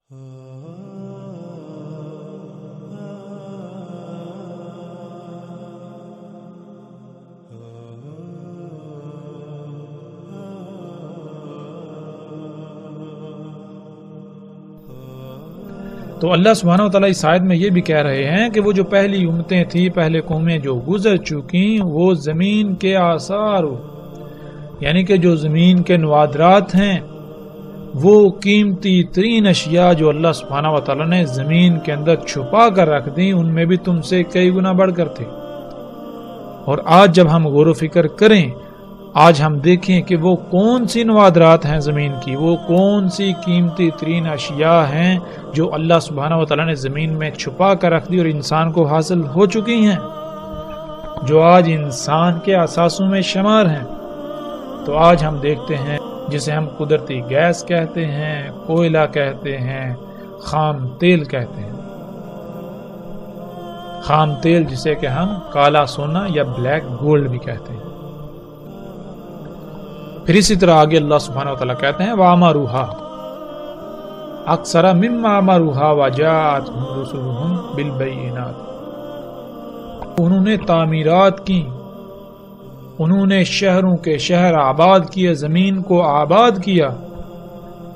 تو اللہ سبحانہ و تعالیٰ اس آیت میں یہ بھی کہہ رہے ہیں کہ وہ جو پہلی امتیں تھیں، پہلے قومیں جو گزر چکیں، وہ زمین کے آثار، یعنی کہ جو زمین کے نوادرات ہیں، وہ قیمتی ترین اشیاء جو اللہ سبحانہ و تعالیٰ نے زمین کے اندر چھپا کر رکھ دیں، ان میں بھی تم سے کئی گنا بڑھ کر تھے۔ اور آج جب ہم غور و فکر کریں، آج ہم دیکھیں کہ وہ کون سی نوادرات ہیں زمین کی، وہ کون سی قیمتی ترین اشیاء ہیں جو اللہ سبحانہ و تعالیٰ نے زمین میں چھپا کر رکھ دی اور انسان کو حاصل ہو چکی ہیں، جو آج انسان کے اثاثوں میں شمار ہیں۔ تو آج ہم دیکھتے ہیں جسے ہم قدرتی گیس کہتے ہیں، کوئلہ کہتے ہیں، خام تیل کہتے ہیں، خام تیل جسے کہ ہم کالا سونا یا بلیک گولڈ بھی کہتے ہیں۔ پھر اسی طرح آگے اللہ سبحانہ و تعالیٰ کہتے ہیں وَعَمَرُوهَا أَكْثَرَ مِمَّا عَمَرُوهَا وَجَاءَتْهُمْ رُسُلُهُمْ بِالْبَيِّنَاتِ، انہوں نے تعمیرات کی، انہوں نے شہروں کے شہر آباد کیے، زمین کو آباد کیا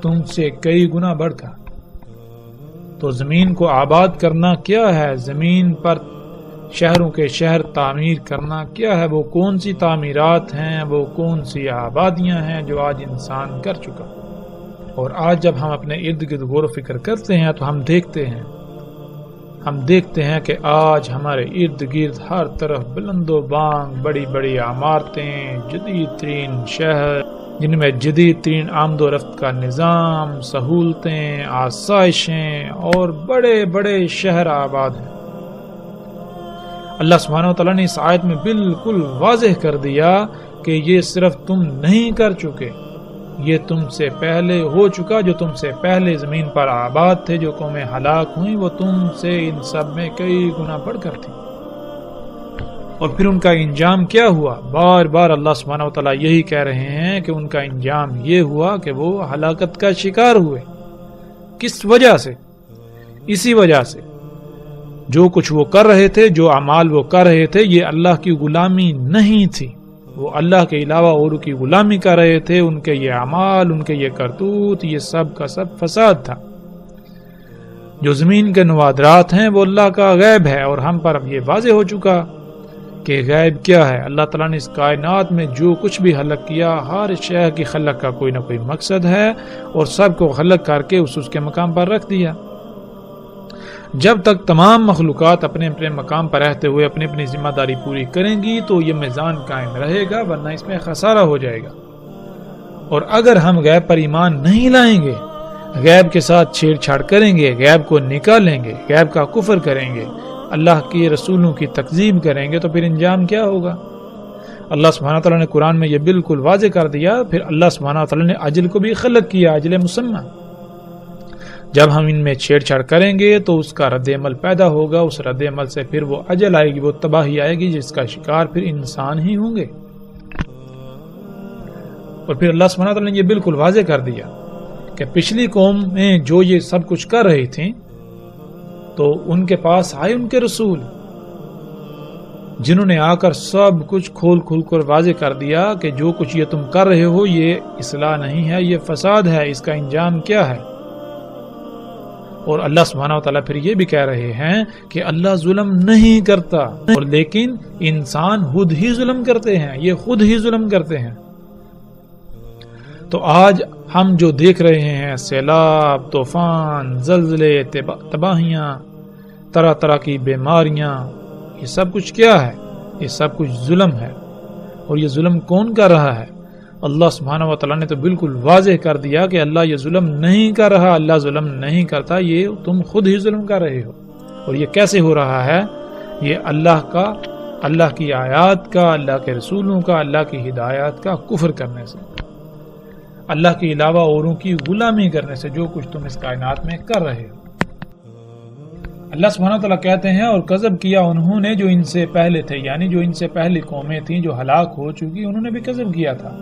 تم سے کئی گنا بڑھ کر۔ تو زمین کو آباد کرنا کیا ہے؟ زمین پر شہروں کے شہر تعمیر کرنا کیا ہے؟ وہ کون سی تعمیرات ہیں، وہ کون سی آبادیاں ہیں جو آج انسان کر چکا؟ اور آج جب ہم اپنے ارد گرد غور و فکر کرتے ہیں تو ہم دیکھتے ہیں کہ آج ہمارے ارد گرد ہر طرف بلند و بانگ بڑی بڑی عمارتیں، جدید ترین شہر جن میں جدید ترین آمد و رفت کا نظام، سہولتیں، آسائشیں اور بڑے بڑے شہر آباد ہیں۔ اللہ سبحانہ و تعالیٰ نے اس آیت میں بالکل واضح کر دیا کہ یہ صرف تم نہیں کر چکے، یہ تم سے پہلے ہو چکا۔ جو تم سے پہلے زمین پر آباد تھے، جو قومیں ہلاک ہوئیں، وہ تم سے ان سب میں کئی گنا بڑھ کر تھی۔ اور پھر ان کا انجام کیا ہوا؟ بار بار اللہ سبحانہ و تعالیٰ یہی کہہ رہے ہیں کہ ان کا انجام یہ ہوا کہ وہ ہلاکت کا شکار ہوئے۔ کس وجہ سے؟ اسی وجہ سے جو کچھ وہ کر رہے تھے، جو اعمال وہ کر رہے تھے، یہ اللہ کی غلامی نہیں تھی، وہ اللہ کے علاوہ اور کی غلامی کر رہے تھے۔ ان کے یہ اعمال، ان کے یہ کرتوت، یہ سب کا سب فساد تھا۔ جو زمین کے نوادرات ہیں وہ اللہ کا غیب ہے، اور ہم پر اب یہ واضح ہو چکا کہ غیب کیا ہے۔ اللہ تعالیٰ نے اس کائنات میں جو کچھ بھی خلق کیا، ہر شے کی خلق کا کوئی نہ کوئی مقصد ہے، اور سب کو خلق کر کے اس کے مقام پر رکھ دیا۔ جب تک تمام مخلوقات اپنے اپنے مقام پر رہتے ہوئے اپنی اپنی ذمہ داری پوری کریں گی تو یہ میزان قائم رہے گا، ورنہ اس میں خسارہ ہو جائے گا۔ اور اگر ہم غیب پر ایمان نہیں لائیں گے، غیب کے ساتھ چھیڑ چھاڑ کریں گے، غیب کو نکالیں گے، غیب کا کفر کریں گے، اللہ کے رسولوں کی تکذیب کریں گے، تو پھر انجام کیا ہوگا؟ اللہ سبحانہ تعالیٰ نے قرآن میں یہ بالکل واضح کر دیا۔ پھر اللہ سبحانہ تعالیٰ نے اجل کو بھی خلق کیا، اجل مسمى۔ جب ہم ان میں چھیڑ چھاڑ کریں گے تو اس کا رد عمل پیدا ہوگا، اس رد عمل سے پھر وہ اجل آئے گی، وہ تباہی آئے گی، جس کا شکار پھر انسان ہی ہوں گے۔ اور پھر اللہ سبحانہ تعالیٰ نے یہ بالکل واضح کر دیا کہ پچھلی قوم میں جو یہ سب کچھ کر رہی تھیں، تو ان کے پاس آئے ان کے رسول، جنہوں نے آ کر سب کچھ کھول کھول کر واضح کر دیا کہ جو کچھ یہ تم کر رہے ہو یہ اصلاح نہیں ہے، یہ فساد ہے، اس کا انجام کیا ہے۔ اور اللہ سبحانہ و تعالیٰ پھر یہ بھی کہہ رہے ہیں کہ اللہ ظلم نہیں کرتا، اور لیکن انسان خود ہی ظلم کرتے ہیں، یہ خود ہی ظلم کرتے ہیں۔ تو آج ہم جو دیکھ رہے ہیں، سیلاب، طوفان، زلزلے، تباہیاں، طرح طرح کی بیماریاں، یہ سب کچھ کیا ہے؟ یہ سب کچھ ظلم ہے۔ اور یہ ظلم کون کر رہا ہے؟ اللہ سبحانہ و تعالیٰ نے تو بالکل واضح کر دیا کہ اللہ یہ ظلم نہیں کر رہا، اللہ ظلم نہیں کرتا، یہ تم خود ہی ظلم کر رہے ہو۔ اور یہ کیسے ہو رہا ہے؟ یہ اللہ کی آیات کا، اللہ کے رسولوں کا، اللہ کی ہدایات کا کفر کرنے سے، اللہ کے علاوہ اوروں کی غلامی کرنے سے، جو کچھ تم اس کائنات میں کر رہے ہو۔ اللہ سبحانہ وتعالیٰ کہتے ہیں اور کذب کیا انہوں نے جو ان سے پہلے تھے، یعنی جو ان سے پہلی قومیں تھیں جو ہلاک ہو چکی، انہوں نے بھی کذب کیا تھا۔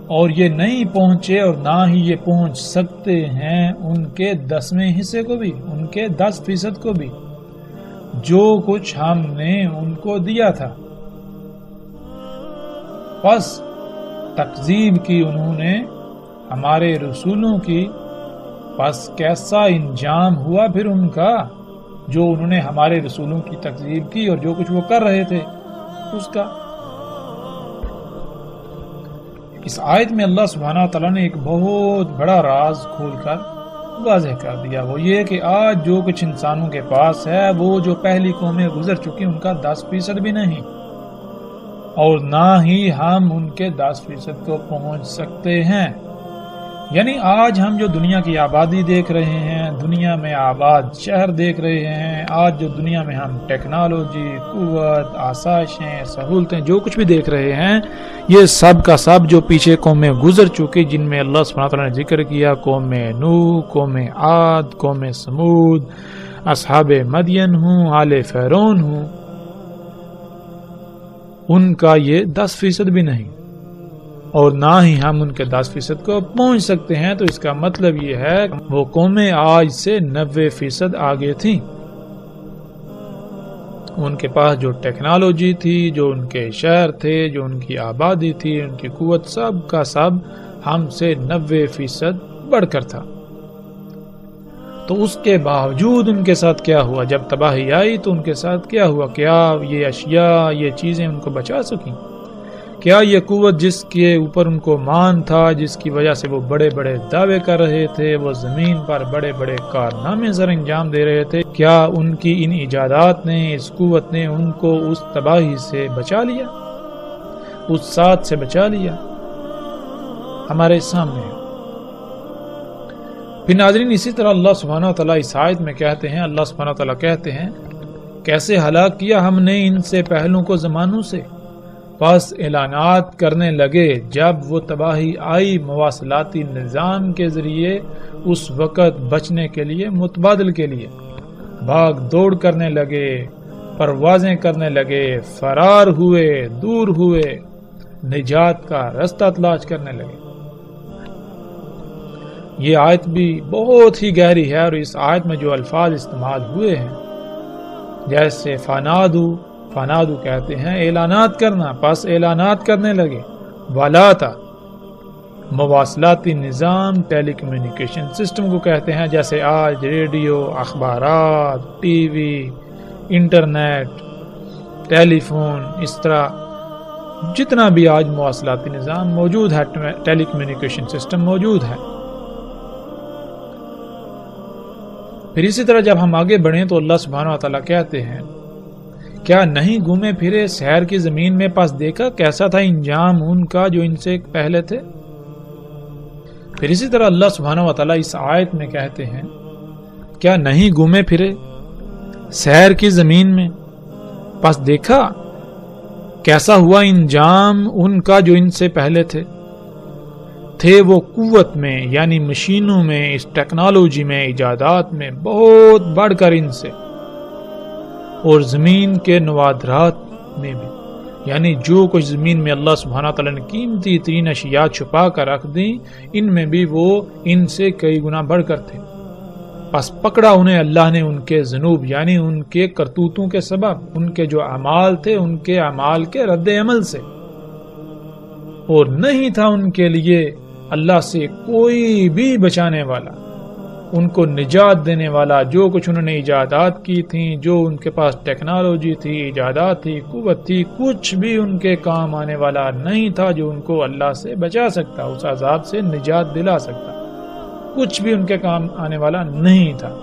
اور یہ نہیں پہنچے اور نہ ہی یہ پہنچ سکتے ہیں ان کے 10ویں حصے کو بھی، ان کے 10% کو بھی جو کچھ ہم نے ان کو دیا تھا۔ پس تکذیب کی انہوں نے ہمارے رسولوں کی، پس کیسا انجام ہوا پھر ان کا، جو انہوں نے ہمارے رسولوں کی تکذیب کی اور جو کچھ وہ کر رہے تھے اس کا۔ اس آیت میں اللہ سبحانہ تعالیٰ نے ایک بہت بڑا راز کھول کر واضح کر دیا، وہ یہ کہ آج جو کچھ انسانوں کے پاس ہے وہ جو پہلی قومیں گزر چکی ان کا 10% بھی نہیں، اور نہ ہی ہم ان کے 10% کو پہنچ سکتے ہیں۔ یعنی آج ہم جو دنیا کی آبادی دیکھ رہے ہیں، دنیا میں آباد شہر دیکھ رہے ہیں، آج جو دنیا میں ہم ٹیکنالوجی، قوت، آسائشیں، سہولتیں جو کچھ بھی دیکھ رہے ہیں، یہ سب کا سب جو پیچھے قومیں گزر چکی جن میں اللہ سبحانہ تعالیٰ نے ذکر کیا، قوم نوح، قوم عاد، قوم سمود، اصحاب مدین ہوں، آل فرعون ہوں، ان کا یہ 10% بھی نہیں، اور نہ ہی ہم ان کے 10% کو پہنچ سکتے ہیں۔ تو اس کا مطلب یہ ہے وہ قومیں آج سے 90% آگے تھیں، ان کے پاس جو ٹیکنالوجی تھی، جو ان کے شہر تھے، جو ان کی آبادی تھی، ان کی قوت، سب کا سب ہم سے 90% بڑھ کر تھا۔ تو اس کے باوجود ان کے ساتھ کیا ہوا؟ جب تباہی آئی تو ان کے ساتھ کیا ہوا؟ کیا یہ اشیاء، یہ چیزیں ان کو بچا سکیں؟ کیا یہ قوت جس کے اوپر ان کو مان تھا، جس کی وجہ سے وہ بڑے بڑے دعوے کر رہے تھے، وہ زمین پر بڑے بڑے کارنامے سر انجام دے رہے تھے، کیا ان کی ان ایجادات نے، اس قوت نے ان کو اس تباہی سے بچا لیا، اس ساتھ سے بچا لیا؟ ہمارے سامنے ہے۔ پھر ناظرین اسی طرح اللہ سبحانہ وتعالیٰ اس آیت میں کہتے ہیں، اللہ سبحانہ وتعالیٰ کہتے ہیں کیسے ہلاک کیا ہم نے ان سے پہلوں کو زمانوں سے، پس اعلانات کرنے لگے جب وہ تباہی آئی مواصلاتی نظام کے ذریعے، اس وقت بچنے کے لیے، متبادل کے لیے بھاگ دوڑ کرنے لگے، پروازیں کرنے لگے، فرار ہوئے، دور ہوئے، نجات کا رستہ تلاش کرنے لگے۔ یہ آیت بھی بہت ہی گہری ہے، اور اس آیت میں جو الفاظ استعمال ہوئے ہیں، جیسے فنادو کہتے ہیں اعلانات کرنا، پس اعلانات کرنے لگے، والاتا مواصلاتی نظام، ٹیلی کمیونیکیشن سسٹم کو کہتے ہیں، جیسے آج ریڈیو، اخبارات، ٹی وی، انٹرنیٹ، ٹیلی فون، اس طرح جتنا بھی آج مواصلاتی نظام موجود ہے، ٹیلی کمیونیکیشن سسٹم موجود ہے۔ پھر اسی طرح جب ہم آگے بڑھیں تو اللہ سبحانہ وتعالیٰ کہتے ہیں کیا نہیں گھومے پھرے سحر کی زمین میں، پس دیکھا کیسا تھا انجام ان کا جو ان سے پہلے تھے۔ پھر اسی طرح اللہ سبحانہ وتعالیٰ اس آیت میں کہتے ہیں کیا نہیں گھومے پھرے سحر کی زمین میں، پس دیکھا کیسا ہوا انجام ان کا جو ان سے پہلے تھے وہ قوت میں، یعنی مشینوں میں، اس ٹیکنالوجی میں، ایجادات میں بہت بڑھ کر ان سے، اور زمین کے نوادرات میں بھی، یعنی جو کچھ زمین میں اللہ سبحانہ تعالیٰ نے قیمتی ترین اشیاء چھپا کر رکھ دیں، ان میں بھی وہ ان سے کئی گنا بڑھ کر تھے۔ پس پکڑا انہیں اللہ نے ان کے ذنوب، یعنی ان کے کرتوتوں کے سبب، ان کے جو اعمال تھے، ان کے اعمال کے رد عمل سے، اور نہیں تھا ان کے لیے اللہ سے کوئی بھی بچانے والا، ان کو نجات دینے والا۔ جو کچھ انہوں نے ایجادات کی تھیں، جو ان کے پاس ٹیکنالوجی تھی، ایجادات تھی، قوت تھی، کچھ بھی ان کے کام آنے والا نہیں تھا جو ان کو اللہ سے بچا سکتا، اس عذاب سے نجات دلا سکتا، کچھ بھی ان کے کام آنے والا نہیں تھا۔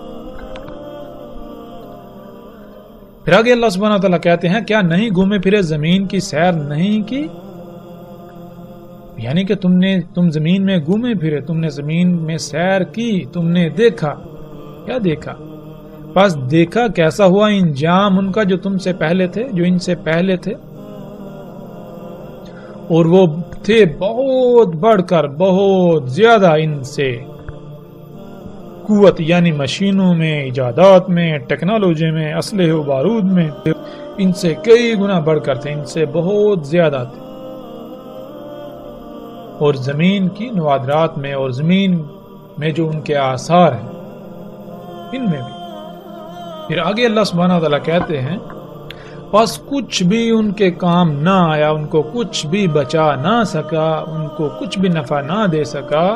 پھر آگے اللہ سبحانہ وتعالیٰ کہتے ہیں کیا نہیں گھومے پھرے زمین کی سیر نہیں کی، یعنی کہ تم زمین میں گھومے پھرے، تم نے زمین میں سیر کی، تم نے دیکھا، کیا دیکھا؟ پس دیکھا کیسا ہوا انجام ان کا جو تم سے پہلے تھے، جو ان سے پہلے تھے، اور وہ تھے بہت بڑھ کر، بہت زیادہ ان سے قوت، یعنی مشینوں میں، ایجادات میں، ٹیکنالوجی میں، اسلحے و بارود میں، ان سے کئی گنا بڑھ کر تھے، ان سے بہت زیادہ تھے۔ اور زمین کی نوادرات میں اور زمین میں جو ان کے آثار ہیں ان میں بھی۔ پھر آگے اللہ سبحانہ وتعالیٰ کہتے ہیں پس کچھ بھی ان کے کام نہ آیا، ان کو کچھ بھی بچا نہ سکا، ان کو کچھ بھی نفع نہ دے سکا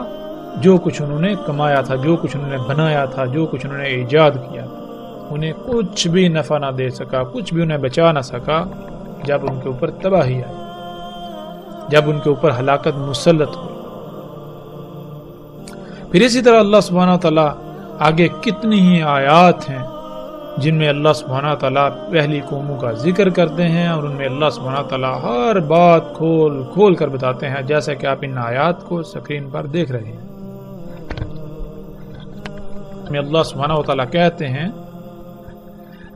جو کچھ انہوں نے کمایا تھا، جو کچھ انہوں نے بنایا تھا، جو کچھ انہوں نے ایجاد کیا، انہیں کچھ بھی نفع نہ دے سکا، کچھ بھی انہیں بچا نہ سکا جب ان کے اوپر تباہی آئی، جب ان کے اوپر ہلاکت مسلط ہوئی۔ پھر اسی طرح اللہ سبحانہ تعالیٰ آگے کتنی ہی آیات ہیں جن میں اللہ سبحانہ تعالیٰ پہلی قوموں کا ذکر کرتے ہیں اور ان میں اللہ سبحانہ تعالیٰ ہر بات کھول کھول کر بتاتے ہیں، جیسا کہ آپ ان آیات کو سکرین پر دیکھ رہے ہیں۔ میں اللہ سبحانہ تعالیٰ کہتے ہیں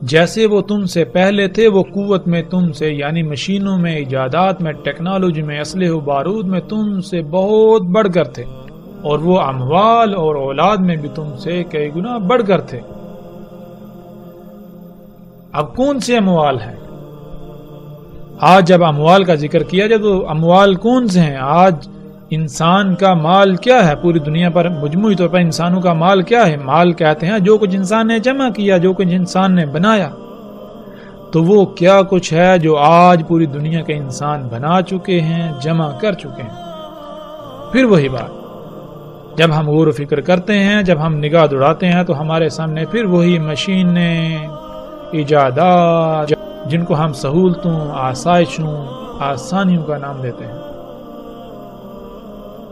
جیسے وہ تم سے پہلے تھے، وہ قوت میں تم سے، یعنی مشینوں میں، ایجادات میں، ٹیکنالوجی میں، اسلحے و بارود میں تم سے بہت بڑھ کر تھے، اور وہ اموال اور اولاد میں بھی تم سے کئی گنا بڑھ کر تھے۔ اب کون سے اموال ہیں؟ آج جب اموال کا ذکر کیا جائے تو اموال کون سے ہیں؟ آج انسان کا مال کیا ہے؟ پوری دنیا پر مجموعی طور پر انسانوں کا مال کیا ہے؟ مال کہتے ہیں جو کچھ انسان نے جمع کیا، جو کچھ انسان نے بنایا۔ تو وہ کیا کچھ ہے جو آج پوری دنیا کے انسان بنا چکے ہیں، جمع کر چکے ہیں۔ پھر وہی بات جب ہم غور و فکر کرتے ہیں، جب ہم نگاہ دوڑاتے ہیں تو ہمارے سامنے پھر وہی مشینیں، ایجادات جن کو ہم سہولتوں، آسائشوں، آسانیوں کا نام دیتے ہیں۔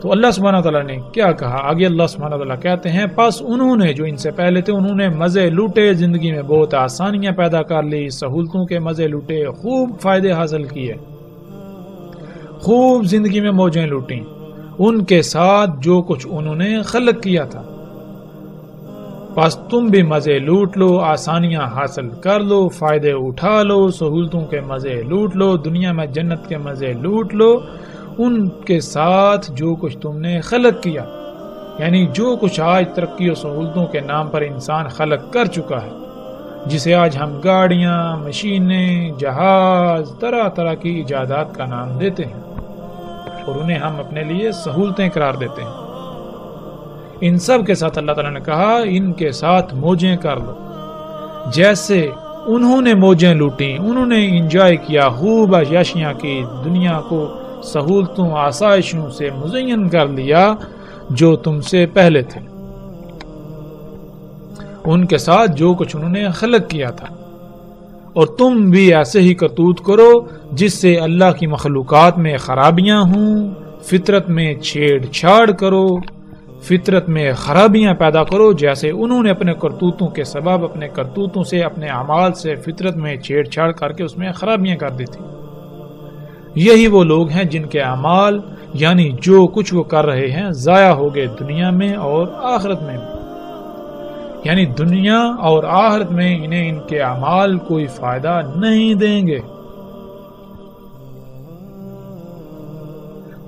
تو اللہ سبحانہ تعالیٰ نے کیا کہا؟ آگے اللہ سبحانہ تعالیٰ کہتے ہیں پس انہوں نے، جو ان سے پہلے تھے، انہوں نے مزے لوٹے، زندگی میں بہت آسانیاں پیدا کر لی، سہولتوں کے مزے لوٹے، خوب فائدے حاصل کیے، خوب زندگی میں موجیں لوٹیں، ان کے ساتھ جو کچھ انہوں نے خلق کیا تھا۔ پس تم بھی مزے لوٹ لو، آسانیاں حاصل کر لو، فائدے اٹھا لو، سہولتوں کے مزے لوٹ لو، دنیا میں جنت کے مزے لوٹ لو، ان کے ساتھ جو کچھ تم نے خلق کیا، یعنی جو کچھ آج ترقی و سہولتوں کے نام پر انسان خلق کر چکا ہے، جسے آج ہم گاڑیاں، مشینیں، جہاز، طرح طرح کی ایجادات کا نام دیتے ہیں اور انہیں ہم اپنے لیے سہولتیں قرار دیتے ہیں۔ ان سب کے ساتھ اللہ تعالیٰ نے کہا ان کے ساتھ موجیں کر لو، جیسے انہوں نے موجیں لوٹیں، انہوں نے انجوائے کیا، خوب عیاشیاں کی، دنیا کو سہولتوں، آسائشوں سے مزین کر لیا جو تم سے پہلے تھے، ان کے ساتھ جو کچھ انہوں نے خلق کیا تھا۔ اور تم بھی ایسے ہی کرتوت کرو جس سے اللہ کی مخلوقات میں خرابیاں ہوں، فطرت میں چھیڑ چھاڑ کرو، فطرت میں خرابیاں پیدا کرو، جیسے انہوں نے اپنے کرتوتوں کے سبب، اپنے کرتوتوں سے، اپنے اعمال سے فطرت میں چھیڑ چھاڑ کر کے اس میں خرابیاں کر دی تھی۔ یہی وہ لوگ ہیں جن کے اعمال، یعنی جو کچھ وہ کر رہے ہیں، ضائع ہو گئے دنیا میں اور آخرت میں بھی، یعنی دنیا اور آخرت میں انہیں ان کے اعمال کوئی فائدہ نہیں دیں گے۔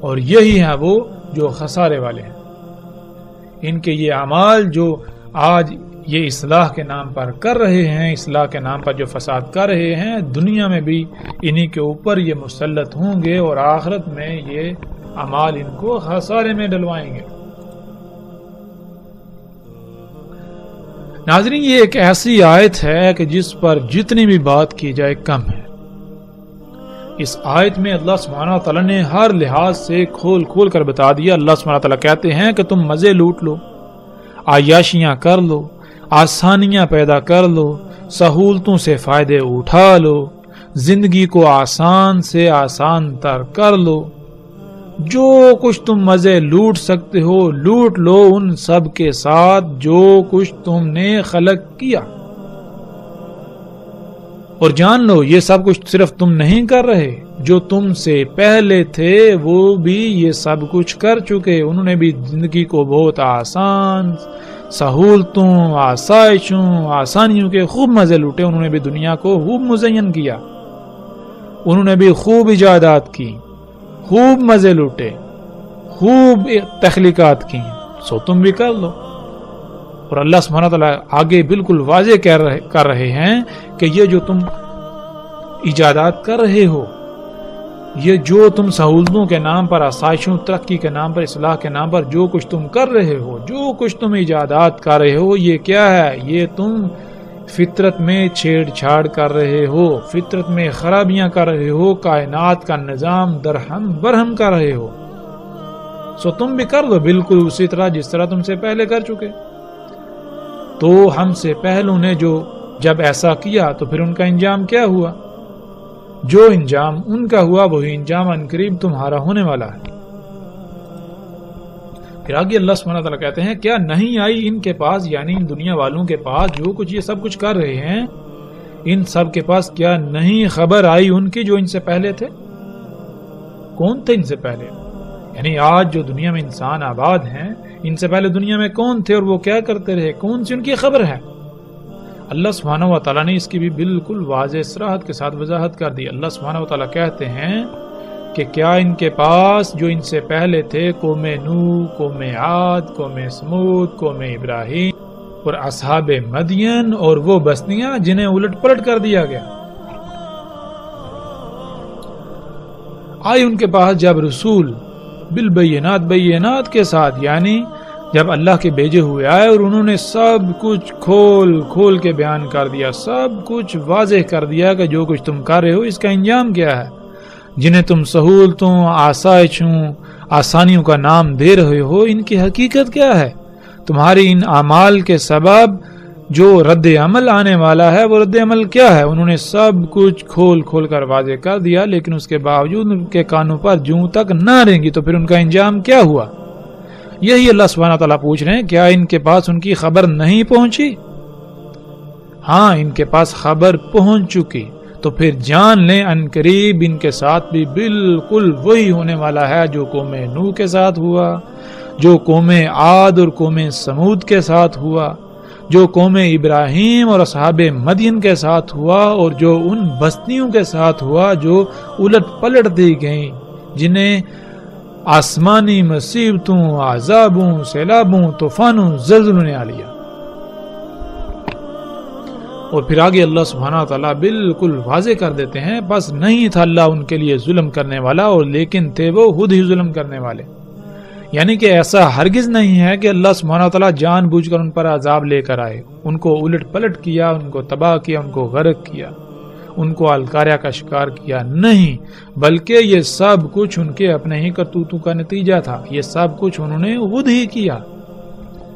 اور یہی ہیں وہ جو خسارے والے ہیں، ان کے یہ اعمال جو آج یہ اصلاح کے نام پر کر رہے ہیں، اصلاح کے نام پر جو فساد کر رہے ہیں، دنیا میں بھی انہی کے اوپر یہ مسلط ہوں گے اور آخرت میں یہ اعمال ان کو خسارے میں ڈلوائیں گے۔ ناظرین، یہ ایک ایسی آیت ہے کہ جس پر جتنی بھی بات کی جائے کم ہے۔ اس آیت میں اللہ سبحانہ تعالیٰ نے ہر لحاظ سے کھول کھول کر بتا دیا۔ اللہ سبحانہ تعالیٰ کہتے ہیں کہ تم مزے لوٹ لو، عیاشیاں کر لو، آسانیاں پیدا کر لو، سہولتوں سے فائدے اٹھا لو، زندگی کو آسان سے آسان تر کر لو، جو کچھ تم مزے لوٹ سکتے ہو لوٹ لو، ان سب کے ساتھ جو کچھ تم نے خلق کیا۔ اور جان لو یہ سب کچھ صرف تم نہیں کر رہے، جو تم سے پہلے تھے وہ بھی یہ سب کچھ کر چکے، انہوں نے بھی زندگی کو بہت آسان، سہولتوں، آسائشوں، آسانیوں کے خوب مزے لوٹے، انہوں نے بھی دنیا کو خوب مزین کیا، انہوں نے بھی خوب ایجادات کی، خوب مزے لوٹے، خوب تخلیقات کی، سو تم بھی کر لو۔ اور اللہ سبحانہ تعالیٰ آگے بالکل واضح کر رہے ہیں کہ یہ جو تم ایجادات کر رہے ہو، یہ جو تم سہولتوں کے نام پر، آسائشوں، ترقی کے نام پر، اصلاح کے نام پر جو کچھ تم کر رہے ہو، جو کچھ تم ایجادات کر رہے ہو، یہ کیا ہے؟ یہ تم فطرت میں چھیڑ چھاڑ کر رہے ہو، فطرت میں خرابیاں کر رہے ہو، کائنات کا نظام درہم برہم کر رہے ہو۔ سو تم بھی کر دو بالکل اسی طرح جس طرح تم سے پہلے کر چکے۔ تو ہم سے پہلوں نے جو جب ایسا کیا تو پھر ان کا انجام کیا ہوا؟ جو انجام ان کا ہوا وہی انجام عنقریب تمہارا ہونے والا ہے۔ پھر آگے اللہ سبحانہ وتعالی کہتے ہیں کیا نہیں آئی ان کے پاس، یعنی ان دنیا والوں کے پاس جو کچھ یہ سب کچھ کر رہے ہیں، ان سب کے پاس کیا نہیں خبر آئی ان کی جو ان سے پہلے تھے؟ کون تھے ان سے پہلے؟ یعنی آج جو دنیا میں انسان آباد ہیں، ان سے پہلے دنیا میں کون تھے اور وہ کیا کرتے رہے؟ کون سی ان کی خبر ہے؟ اللہ سبحانہ و تعالیٰ نے اس کی بھی بالکل واضح صراحت کے ساتھ وضاحت کر دی۔ اللہ سبحانہ و تعالیٰ کہتے ہیں کہ کیا ان کے پاس جو ان سے پہلے تھے، قوم نوح، قوم عاد، قوم سمود، قوم ابراہیم اور اصحاب مدین اور وہ بستیاں جنہیں الٹ پلٹ کر دیا گیا، آئی ان کے پاس جب رسول بالبینات، بینات کے ساتھ، یعنی جب اللہ کے بھیجے ہوئے آئے اور انہوں نے سب کچھ کھول کھول کے بیان کر دیا، سب کچھ واضح کر دیا کہ جو کچھ تم کر رہے ہو اس کا انجام کیا ہے، جنہیں تم سہولتوں، آسائشوں، آسانیوں کا نام دے رہے ہو، ان کی حقیقت کیا ہے؟ تمہاری ان اعمال کے سبب جو رد عمل آنے والا ہے وہ رد عمل کیا ہے؟ انہوں نے سب کچھ کھول کھول کر واضح کر دیا، لیکن اس کے باوجود ان کے کانوں پر جوں تک نہ رہیں گی تو پھر ان کا انجام کیا ہوا؟ یہی اللہ سبحانہ تعالیٰ پوچھ رہے ہیں کیا ان کے پاس ان کی خبر نہیں پہنچی؟ ہاں، ان کے پاس خبر پہنچ چکی، تو پھر جان لیں عنقریب ان کے ساتھ بھی بالکل وہی ہونے والا ہے جو قوم نوح کے ساتھ ہوا، جو قوم عاد اور قوم سمود کے ساتھ ہوا، جو قوم ابراہیم اور اصحاب مدین کے ساتھ ہوا، اور جو ان بستیوں کے ساتھ ہوا جو الٹ پلٹ دی گئیں، جنہیں آسمانی مصیبتوں، عذابوں، سیلابوں، طوفانوں، زلزلوں نے آ لیا۔ اور پھر آگے اللہ سبحانہ تعالیٰ بالکل واضح کر دیتے ہیں بس نہیں تھا اللہ ان کے لیے ظلم کرنے والا، اور لیکن تھے وہ خود ہی ظلم کرنے والے۔ یعنی کہ ایسا ہرگز نہیں ہے کہ اللہ سبحانہ تعالیٰ جان بوجھ کر ان پر عذاب لے کر آئے، ان کو الٹ پلٹ کیا، ان کو تباہ کیا، ان کو غرق کیا، ان کو الکاریہ کا شکار کیا، نہیں، بلکہ یہ سب کچھ ان کے اپنے ہی کرتوتوں کا نتیجہ تھا، یہ سب کچھ انہوں نے خود ہی کیا،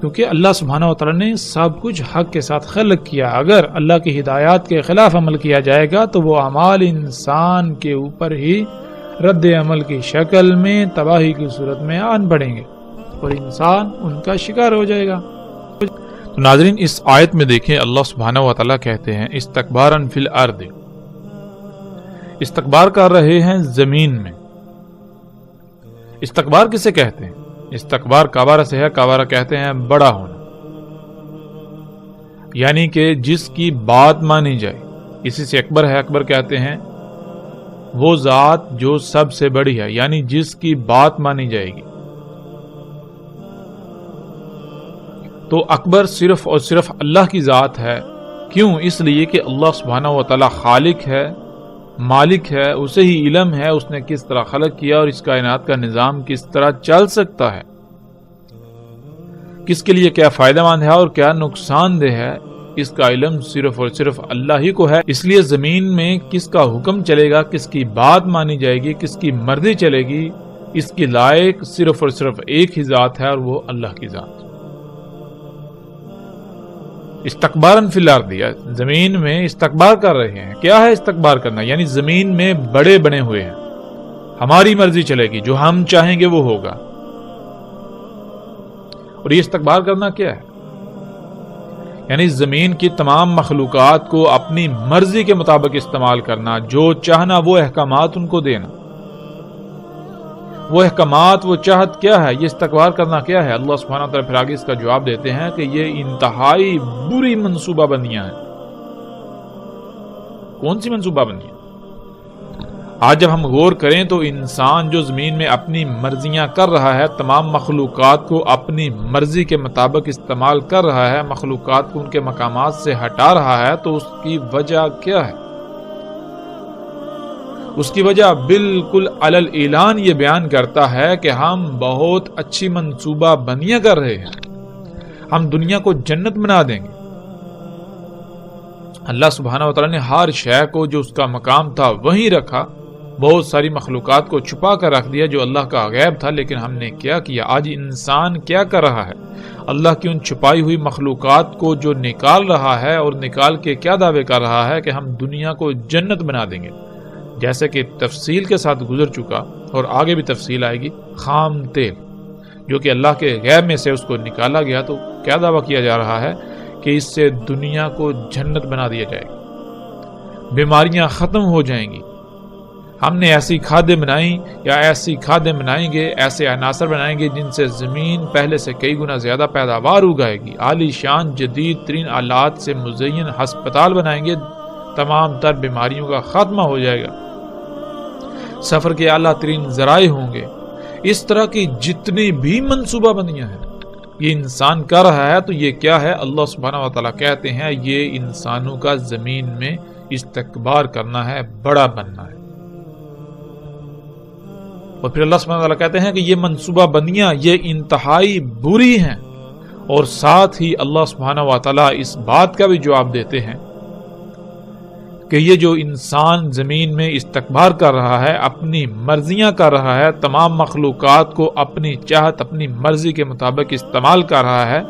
کیونکہ اللہ سبحانہ و تعالیٰ نے سب کچھ حق کے ساتھ خلق کیا۔ اگر اللہ کی ہدایات کے خلاف عمل کیا جائے گا تو وہ اعمال انسان کے اوپر ہی رد عمل کی شکل میں تباہی کی صورت میں آن پڑیں گے اور انسان ان کا شکار ہو جائے گا۔ تو ناظرین، اس آیت میں دیکھیں اللہ سبحانہ و تعالیٰ کہتے ہیں استکباراً فی الارض، استکبار کر رہے ہیں زمین میں۔ استکبار کسے کہتے ہیں؟ استکبار کبارہ سے ہے، کبارہ کہتے ہیں بڑا ہونا، یعنی کہ جس کی بات مانی جائے، اسی سے اکبر ہے، اکبر کہتے ہیں وہ ذات جو سب سے بڑی ہے، یعنی جس کی بات مانی جائے گی۔ تو اکبر صرف اور صرف اللہ کی ذات ہے۔ کیوں؟ اس لیے کہ اللہ سبحانہ و تعالی خالق ہے، مالک ہے، اسے ہی علم ہے اس نے کس طرح خلق کیا اور اس کائنات کا نظام کس طرح چل سکتا ہے، کس کے لیے کیا فائدہ مند ہے اور کیا نقصان دہ ہے، اس کا علم صرف اور صرف اللہ ہی کو ہے۔ اس لیے زمین میں کس کا حکم چلے گا، کس کی بات مانی جائے گی، کس کی مرضی چلے گی، اس کی لائق صرف اور صرف ایک ہی ذات ہے اور وہ اللہ کی ذات۔ استکباراً فی الارض، زمین میں استکبار کر رہے ہیں۔ کیا ہے استکبار کرنا؟ یعنی زمین میں بڑے بنے ہوئے ہیں، ہماری مرضی چلے گی، جو ہم چاہیں گے وہ ہوگا۔ اور یہ استکبار کرنا کیا ہے؟ یعنی زمین کی تمام مخلوقات کو اپنی مرضی کے مطابق استعمال کرنا، جو چاہنا وہ احکامات ان کو دینا، وہ احکامات، وہ چاہت کیا ہے؟ یہ استکبار کرنا کیا ہے؟ اللہ سبحانہ وتعالی پھر آگے اس کا جواب دیتے ہیں کہ یہ انتہائی بری منصوبہ بندیاں ہیں۔ کون سی منصوبہ بندیاں؟ آج جب ہم غور کریں تو انسان جو زمین میں اپنی مرضیاں کر رہا ہے، تمام مخلوقات کو اپنی مرضی کے مطابق استعمال کر رہا ہے، مخلوقات کو ان کے مقامات سے ہٹا رہا ہے، تو اس کی وجہ کیا ہے؟ اس کی وجہ بالکل علل اعلان یہ بیان کرتا ہے کہ ہم بہت اچھی منصوبہ بندیاں کر رہے ہیں، ہم دنیا کو جنت بنا دیں گے۔ اللہ سبحانہ و تعالیٰ نے ہر شے کو جو اس کا مقام تھا وہیں رکھا، بہت ساری مخلوقات کو چھپا کر رکھ دیا جو اللہ کا غیب تھا، لیکن ہم نے کیا کیا؟ آج انسان کیا کر رہا ہے؟ اللہ کی ان چھپائی ہوئی مخلوقات کو جو نکال رہا ہے، اور نکال کے کیا دعوے کر رہا ہے کہ ہم دنیا کو جنت بنا دیں گے، جیسے کہ تفصیل کے ساتھ گزر چکا اور آگے بھی تفصیل آئے گی۔ خام تیل جو کہ اللہ کے غیب میں سے اس کو نکالا گیا، تو کیا دعویٰ کیا جا رہا ہے کہ اس سے دنیا کو جنت بنا دیا جائے گا، بیماریاں ختم ہو جائیں گی۔ ہم نے ایسی کھادیں بنائیں یا ایسی کھادیں بنائیں گے، ایسے عناصر بنائیں گے جن سے زمین پہلے سے کئی گنا زیادہ پیداوار اگائے گی، عالی شان جدید ترین آلات سے مزین ہسپتال بنائیں گے، تمام تر بیماریوں کا خاتمہ ہو جائے گا، سفر کے اعلیٰ ترین ذرائع ہوں گے۔ اس طرح کی جتنی بھی منصوبہ بندیاں ہیں یہ انسان کر رہا ہے، تو یہ کیا ہے؟ اللہ سبحانہ و تعالیٰ کہتے ہیں یہ انسانوں کا زمین میں استکبار کرنا ہے، بڑا بننا ہے۔ اور پھر اللہ سبحانہ و تعالیٰ کہتے ہیں کہ یہ منصوبہ بندیاں یہ انتہائی بری ہیں، اور ساتھ ہی اللہ سبحانہ و تعالیٰ اس بات کا بھی جواب دیتے ہیں کہ یہ جو انسان زمین میں استکبار کر رہا ہے، اپنی مرضیاں کر رہا ہے، تمام مخلوقات کو اپنی چاہت اپنی مرضی کے مطابق استعمال کر رہا ہے،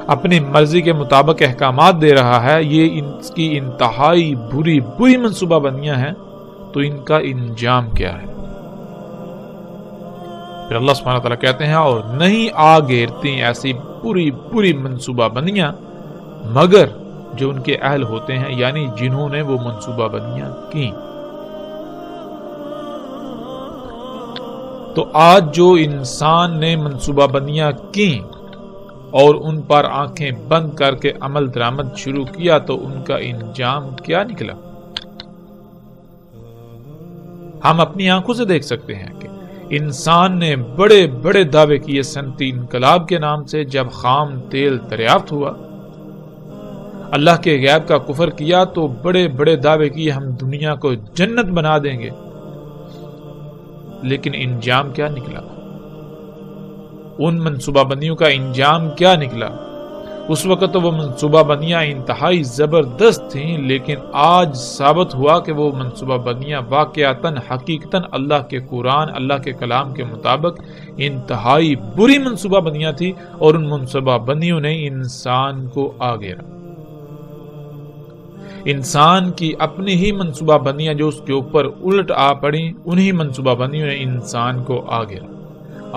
اپنی مرضی کے مطابق احکامات دے رہا ہے، یہ اس کی انتہائی بری منصوبہ بندیاں ہیں، تو ان کا انجام کیا ہے؟ پھر اللہ سبحانہ و تعالیٰ کہتے ہیں اور نہیں آ گھیرتی ایسی پوری منصوبہ بندیاں مگر جو ان کے اہل ہوتے ہیں، یعنی جنہوں نے وہ منصوبہ بندیاں کی۔ تو آج جو انسان نے منصوبہ بندیاں کی اور ان پر آنکھیں بند کر کے عمل درآمد شروع کیا، تو ان کا انجام کیا نکلا؟ ہم اپنی آنکھوں سے دیکھ سکتے ہیں کہ انسان نے بڑے بڑے دعوے کیے صنعتی انقلاب کے نام سے، جب خام تیل دریافت ہوا، اللہ کے غیب کا کفر کیا، تو بڑے بڑے دعوے کیے ہم دنیا کو جنت بنا دیں گے، لیکن انجام کیا نکلا؟ ان منصوبہ بندیوں کا انجام کیا نکلا؟ اس وقت تو وہ منصوبہ بندیاں انتہائی زبردست تھیں، لیکن آج ثابت ہوا کہ وہ منصوبہ بندیاں واقعتاً حقیقتاً اللہ کے قرآن، اللہ کے کلام کے مطابق انتہائی بری منصوبہ بندیاں تھی، اور ان منصوبہ بندیوں نے انسان کو آ گھیرا۔ انسان کی اپنی ہی منصوبہ بندیاں جو اس کے اوپر الٹ آ پڑی، انہی منصوبہ بندیوں نے انسان کو آ گھیرا۔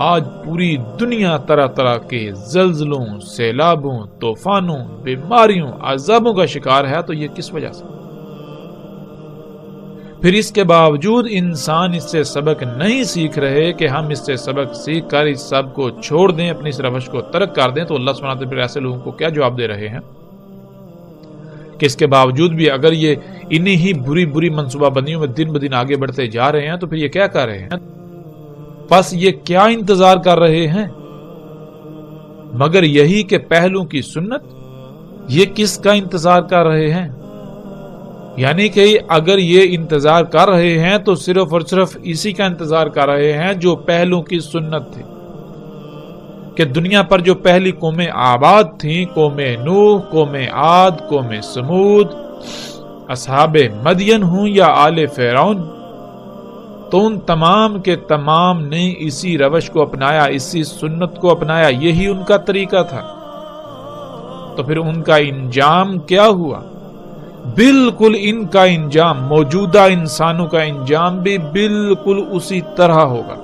آج پوری دنیا طرح طرح کے زلزلوں، سیلابوں، طوفانوں، بیماریوں، عذابوں کا شکار ہے، تو یہ کس وجہ سے؟ پھر اس کے باوجود انسان اس سے سبق نہیں سیکھ رہے کہ ہم اس سے سبق سیکھ کر اس سب کو چھوڑ دیں، اپنی اس روش کو ترک کر دیں، تو اللہ سبحانہ وتعالی پھر ایسے لوگوں کو کیا جواب دے رہے ہیں کہ اس کے باوجود بھی اگر یہ انہی ہی بری منصوبہ بندیوں میں دن بدن آگے بڑھتے جا رہے ہیں، تو پھر یہ کیا کر رہے ہیں؟ بس یہ کیا انتظار کر رہے ہیں مگر یہی کہ پہلوں کی سنت؟ یہ کس کا انتظار کر رہے ہیں؟ یعنی کہ اگر یہ انتظار کر رہے ہیں تو صرف اور صرف اسی کا انتظار کر رہے ہیں جو پہلوں کی سنت تھی، کہ دنیا پر جو پہلی قومیں آباد تھیں، قوم نوح، قوم عاد، قوم سمود، اصحاب مدین ہوں یا آل فرعون، تو ان تمام کے تمام نے اسی روش کو اپنایا، اسی سنت کو اپنایا، یہی ان کا طریقہ تھا۔ تو پھر ان کا انجام کیا ہوا؟ بالکل ان کا انجام، موجودہ انسانوں کا انجام بھی بالکل اسی طرح ہوگا۔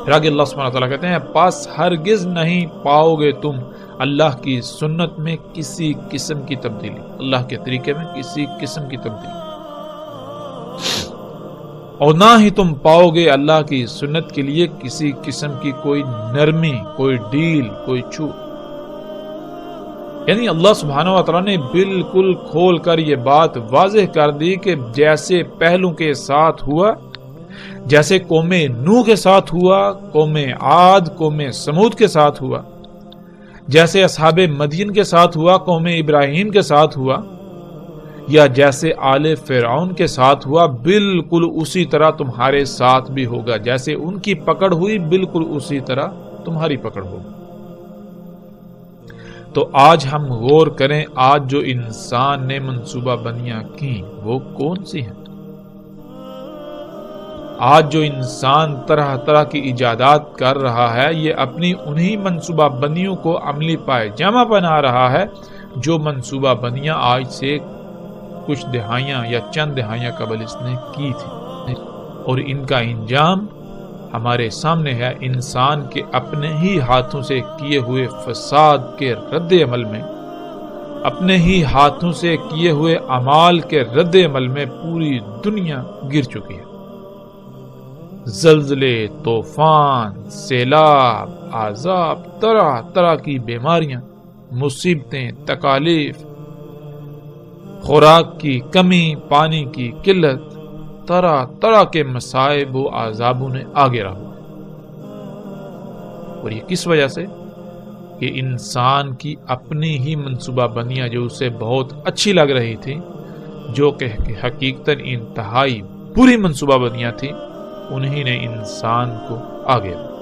پھر آگے اللہ سبحانہ وتعالیٰ کہتے ہیں پس ہرگز نہیں پاؤ گے تم اللہ کی سنت میں کسی قسم کی تبدیلی، اللہ کے طریقے میں کسی قسم کی تبدیلی، اور نہ ہی تم پاؤ گے اللہ کی سنت کے لیے کسی قسم کی کوئی نرمی، کوئی ڈیل، کوئی چھوٹ۔ یعنی اللہ سبحانہ و تعالیٰ نے بالکل کھول کر یہ بات واضح کر دی کہ جیسے پہلوں کے ساتھ ہوا، جیسے قوم نوح کے ساتھ ہوا، قوم عاد، قوم سمود کے ساتھ ہوا، جیسے اصحاب مدین کے ساتھ ہوا، قوم ابراہیم کے ساتھ ہوا، یا جیسے آل فرعون کے ساتھ ہوا بالکل اسی طرح تمہارے ساتھ بھی ہوگا، جیسے ان کی پکڑ ہوئی بالکل اسی طرح تمہاری پکڑ ہوگی۔ تو آج ہم غور کریں، آج جو انسان نے منصوبہ بندیاں کی وہ کون سی ہیں؟ آج جو انسان طرح طرح کی ایجادات کر رہا ہے، یہ اپنی انہی منصوبہ بندیوں کو عملی پائجامہ بنا رہا ہے جو منصوبہ بندیاں آج سے کچھ دہائیاں یا چند دہائیاں قبل اس نے کی تھی، اور ان کا انجام ہمارے سامنے ہے۔ انسان کے اپنے ہی ہاتھوں سے کیے ہوئے فساد کے رد عمل میں، اپنے ہی ہاتھوں سے کیے ہوئے اعمال کے رد عمل میں پوری دنیا گر چکی ہے۔ زلزلے، طوفان، سیلاب، عذاب، طرح طرح کی بیماریاں، مصیبتیں، تکالیف، خوراک کی کمی، پانی کی قلت، طرح طرح کے مصائب و عذابوں نے آگے رہا۔ اور یہ کس وجہ سے؟ کہ انسان کی اپنی ہی منصوبہ بندیاں جو اسے بہت اچھی لگ رہی تھی، جو کہ حقیقتاً انتہائی بری منصوبہ بندیاں تھی، انہی نے انسان کو آگے رہا۔